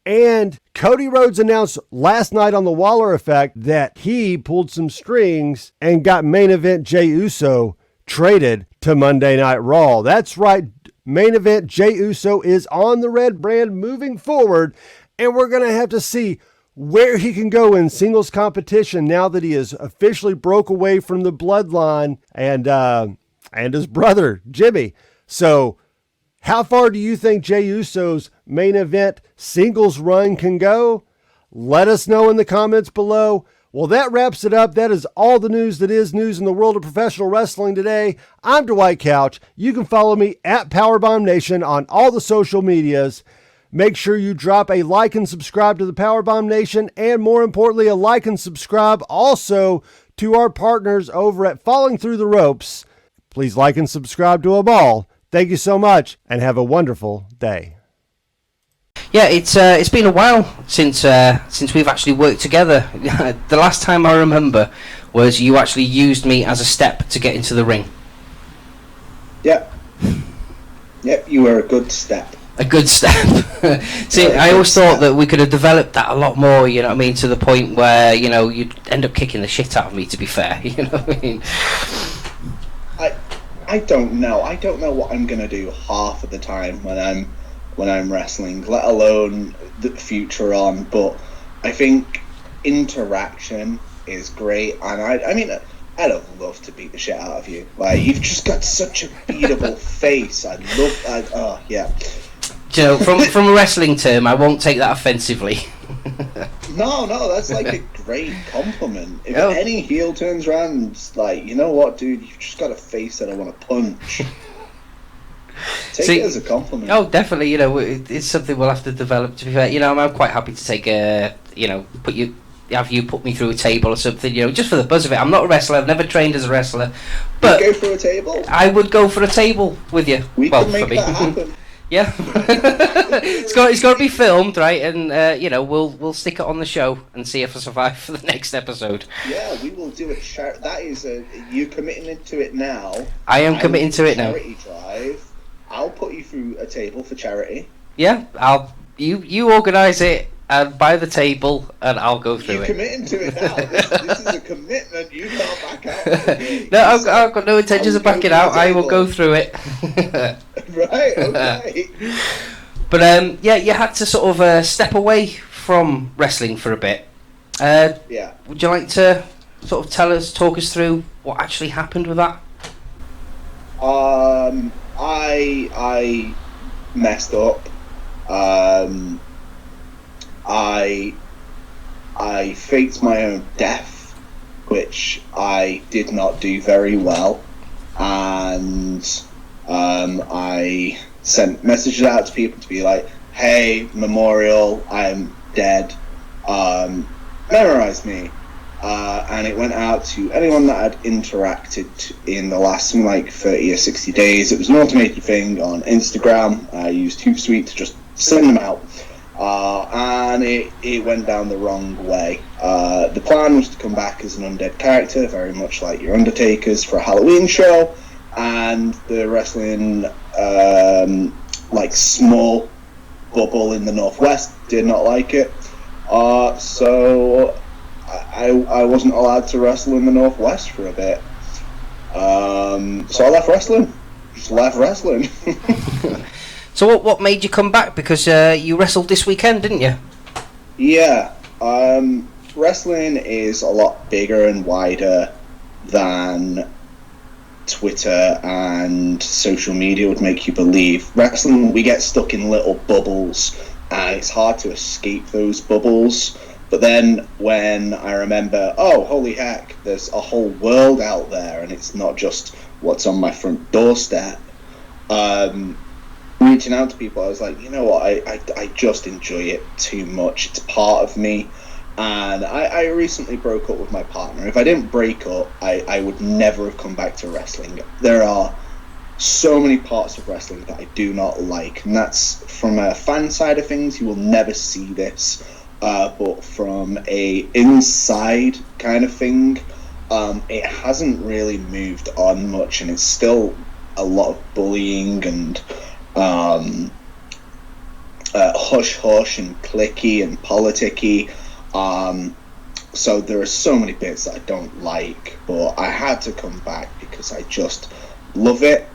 And Cody Rhodes announced last night on the Waller Effect that he pulled some strings and got Main Event Jey Uso traded to Monday Night Raw. That's right. Main Event Jey Uso is on the red brand moving forward, and we're going to have to see where he can go in singles competition now that he has officially broke away from the bloodline and his brother Jimmy. So how far do you think Jey Uso's Main Event singles run can go? Let us know in the comments below. Well, that wraps it up. That is all the news that is news in the world of professional wrestling today. I'm Dwight Couch. You can follow me at Powerbomb Nation on all the social medias. Make sure you drop a like and subscribe to the Powerbomb Nation, and more importantly, a like and subscribe also to our partners over at Falling Through the Ropes. Please like and subscribe to them all. Thank you so much, and have a wonderful day. Yeah, it's been a while since we've actually worked together. The last time I remember was you actually used me as a step to get into the ring. Yep, you were a good step. A good step. See, I always thought that we could have developed that a lot more, you know what I mean, to the point where, you know, you'd end up kicking the shit out of me, to be fair, you know what I mean? I don't know. I don't know what I'm going to do half of the time when I'm wrestling, let alone the future on, but I think interaction is great, and I mean, I'd love to beat the shit out of you. Like, you've just got such a beatable face. Oh, yeah. Do you know, from a wrestling term, I won't take that offensively. No, that's like a great compliment. If any heel turns around, it's like, you know what, dude, you've just got a face that I want to punch. Take it as a compliment. Oh, definitely. You know, it's something we'll have to develop. To be fair, you know, I'm quite happy to take have you put me through a table or something, you know, just for the buzz of it. I'm not a wrestler. I've never trained as a wrestler, but you'd go for a table. I would go for a table with you. We can make that happen. Yeah, it's got to be filmed, right? And you know, we'll stick it on the show and see if I survive for the next episode. Yeah, we will do it. That is you committing to it now. I am committing to it now. Charity drive. I'll put you through a table for charity. Yeah, you organise it and buy the table, and I'll go through it. You're committing to it now. This is a commitment. You can't back out. No, I've got no intentions of backing out. I will go through it. Right, okay. But yeah, you had to sort of step away from wrestling for a bit. Yeah. Would you like to sort of talk us through what actually happened with that? I messed up. I faked my own death, which I did not do very well, and I sent messages out to people to be like, hey, memorial, I'm dead, memorize me. And it went out to anyone that had interacted in the last 30 or 60 days. It was an automated thing on Instagram. I used Hootsuite to just send them out. And it went down the wrong way. The plan was to come back as an undead character, very much like your Undertakers, for a Halloween show. And the wrestling, small bubble in the Northwest did not like it. So I wasn't allowed to wrestle in the Northwest for a bit. So I left wrestling. Just left wrestling. So what made you come back? Because you wrestled this weekend, didn't you? Yeah. Wrestling is a lot bigger and wider than Twitter and social media would make you believe. Wrestling, we get stuck in little bubbles, and it's hard to escape those bubbles. But then when I remember, oh, holy heck, there's a whole world out there, and it's not just what's on my front doorstep, reaching out to people, I was like, you know what, I just enjoy it too much. It's part of me. And I recently broke up with my partner. If I didn't break up, I would never have come back to wrestling. There are so many parts of wrestling that I do not like, and that's from a fan side of things. You will never see this, but from a inside kind of thing, it hasn't really moved on much, and it's still a lot of bullying and hush hush and clicky and politicky. So there are so many bits that I don't like, but I had to come back because I just love it,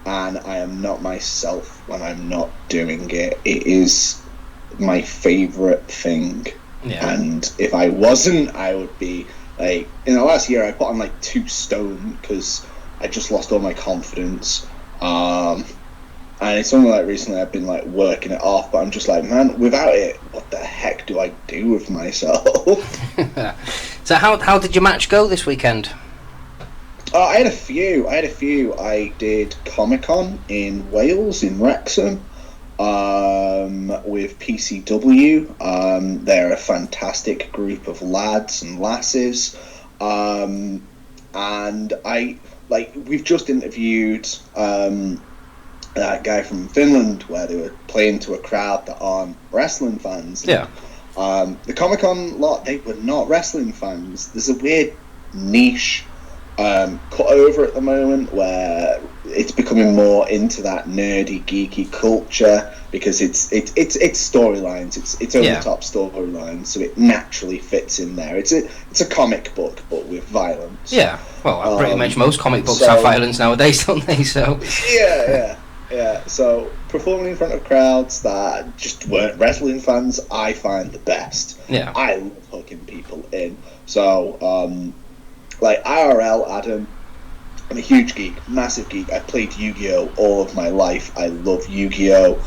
and I am not myself when I'm not doing it. It is my favourite thing. Yeah. And if I wasn't, I would be like, in the last year I put on 2 stone because I just lost all my confidence. And it's only recently I've been working it off, but I'm just man, without it, what the heck do I do with myself? So how did your match go this weekend? I had a few. I did Comic-Con in Wales, in Wrexham, with PCW. They're a fantastic group of lads and lasses. And we've just interviewed that guy from Finland, where they were playing to a crowd that aren't wrestling fans. Yeah. The Comic-Con lot, they were not wrestling fans. There's a weird niche cut over at the moment where it's becoming more into that nerdy, geeky culture because it's storylines. It's over the top storylines, so it naturally fits in there. It's a comic book, but with violence. Yeah. Well, pretty much most comic books have violence nowadays, don't they? So. Yeah. So performing in front of crowds that just weren't wrestling fans, I find the best. Yeah. I love hooking people in. So like IRL, Adam, I'm a huge geek, massive geek. I played Yu-Gi-Oh all of my life. I love Yu-Gi-Oh.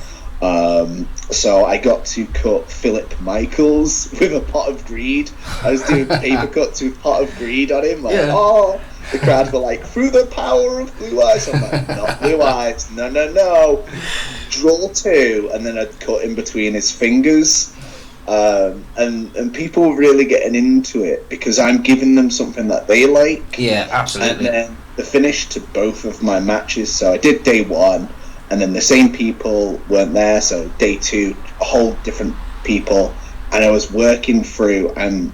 So I got to cut Philip Michaels with a pot of greed. I was doing paper cuts with pot of greed on him. Like, oh, the crowd were like, through the power of blue eyes. I'm like, not blue eyes. No. Draw 2, and then I'd cut in between his fingers. And people were really getting into it because I'm giving them something that they like. Yeah, absolutely. And then the finish to both of my matches. So I did day 1. And then the same people weren't there, so day 2, a whole different people, and I was working through, and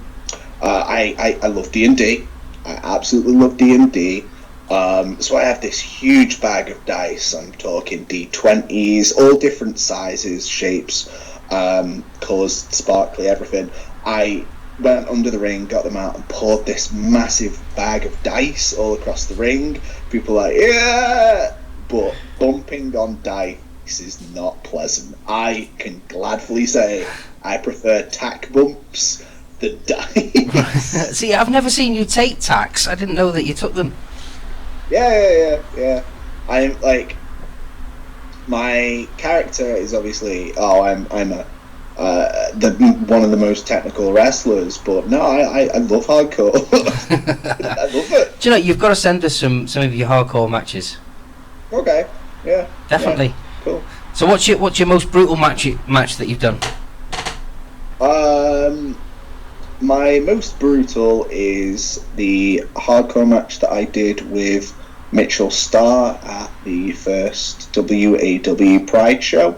I love D&D. I absolutely love D&D. So I have this huge bag of dice. I'm talking D20s, all different sizes, shapes, colours, sparkly, everything. I went under the ring, got them out, and poured this massive bag of dice all across the ring. People were like, yeah! But bumping on dice is not pleasant. I can gladly say I prefer tack bumps than dice. See, I've never seen you take tacks. I didn't know that you took them. Yeah. I'm like, my character is obviously, I'm a one of the most technical wrestlers, but no, I love hardcore. I love it. Do you know, you've got to send us some of your hardcore matches. Okay, yeah, definitely. Yeah, cool. So what's your most brutal match that you've done? My most brutal is the hardcore match that I did with Mitchell Starr at the first WAW Pride show.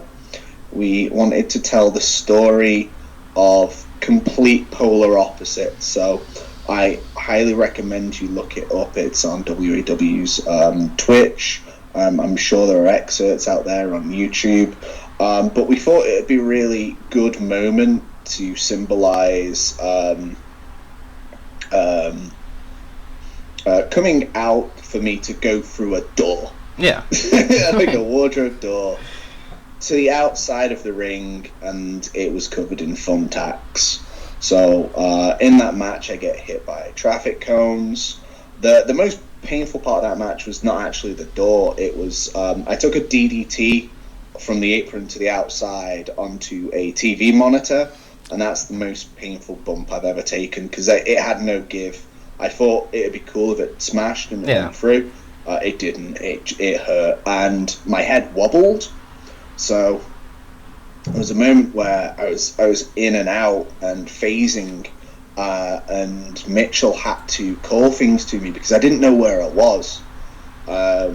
We wanted to tell the story of complete polar opposites, so I highly recommend you look it up. It's on WAW's Twitch. I'm sure there are excerpts out there on YouTube, but we thought it would be a really good moment to symbolise coming out for me to go through a door. Yeah. Like a wardrobe door to the outside of the ring, and it was covered in thumbtacks. So in that match I get hit by traffic cones. The most painful part of that match was not actually the door. It was I took a DDT from the apron to the outside onto a TV monitor, and that's the most painful bump I've ever taken because it had no give. I thought it'd be cool if it smashed and it went through. It didn't. It hurt, and my head wobbled. So there was a moment where I was in and out and phasing, and Mitchell had to call things to me because I didn't know where I was. I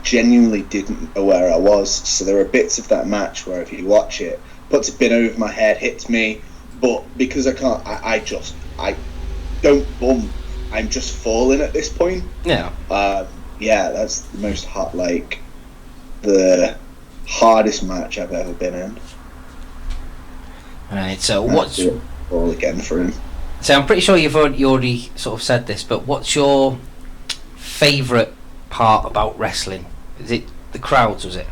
genuinely didn't know where I was. So there are bits of that match where if you watch it, puts a pin over my head, hits me, but because I can't, I don't bump. I'm just falling at this point. Yeah. Yeah, that's the most hot, like the hardest match I've ever been in. Right. So what's all again for him? So I'm pretty sure you already sort of said this, but what's your favourite part about wrestling? Is it the crowds? Was it?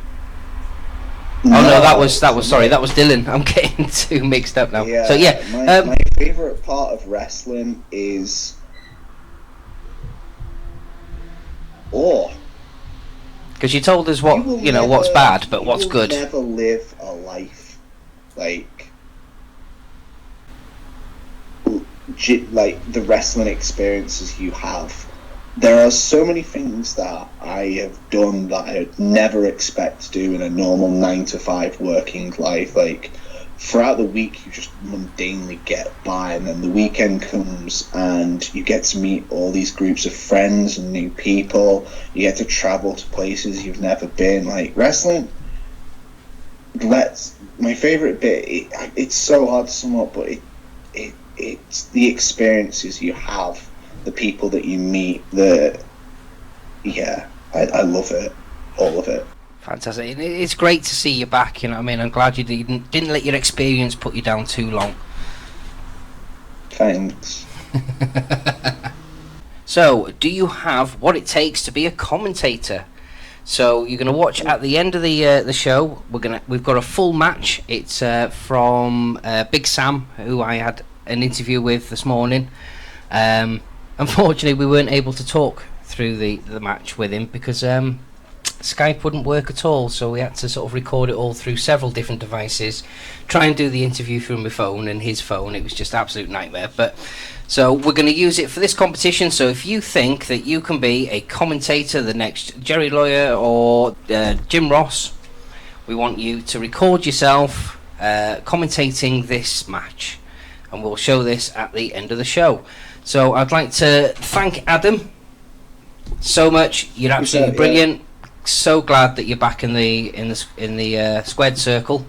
No, oh no, that was sorry, that was Dylan. I'm getting too mixed up now. Yeah, so yeah, my favourite part of wrestling is because you told us what what's bad, but what's good. You will never live a life like the wrestling experiences you have. There are so many things that I have done that I would never expect to do in a normal 9-to-5 working life. Like throughout the week you just mundanely get by, and then the weekend comes and you get to meet all these groups of friends and new people. You get to travel to places you've never been. Like wrestling, my favourite bit, it's so hard to sum up, but it's the experiences you have, the people that you meet, I love it, all of it. Fantastic. It's great to see you back, you know what I mean? I'm glad you didn't let your experience put you down too long. Thanks. So, do you have what it takes to be a commentator? So, you're going to watch at the end of the show. We've got a full match. It's from Big Sam, who I had an interview with this morning. Unfortunately, we weren't able to talk through the match with him because Skype wouldn't work at all, so we had to sort of record it all through several different devices, try and do the interview through my phone and his phone. It was just absolute nightmare. But so we're going to use it for this competition. So if you think that you can be a commentator, the next Jerry Lawyer or Jim Ross, we want you to record yourself commentating this match, and we'll show this at the end of the show. So I'd like to thank Adam so much. You're absolutely brilliant. So glad that you're back in the squared circle,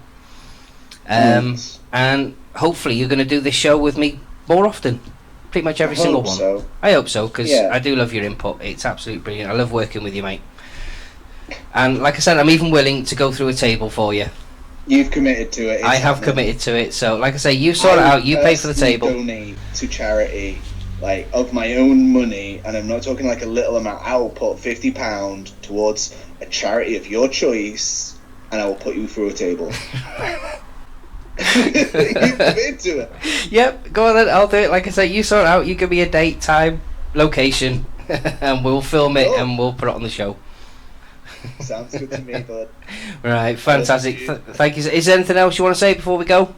and hopefully you're going to do this show with me more often, pretty much every single one. So. I hope so, because I do love your input. It's absolutely brilliant. I love working with you, mate. And like I said, I'm even willing to go through a table for you. You've committed to it. I have committed to it. So like I say, you sort it out. You pay for the table. I donate to charity, like, of my own money, and I'm not talking like a little amount. I will put £50 towards a charity of your choice, and I will put you through a table. You commit to it. Yep, go on then. I'll do it. Like I say, you sort it out. You give me a date, time, location, and we'll film it and we'll put it on the show. Sounds good to me, bud. Right, fantastic. Thank you. Is there anything else you want to say before we go?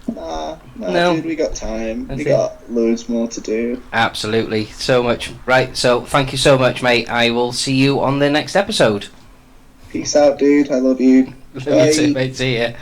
No, dude, we got time. We got loads more to do. Absolutely, so much. Right, so thank you so much, mate. I will see you on the next episode. Peace out, dude. I love you. Love you too, mate. See ya.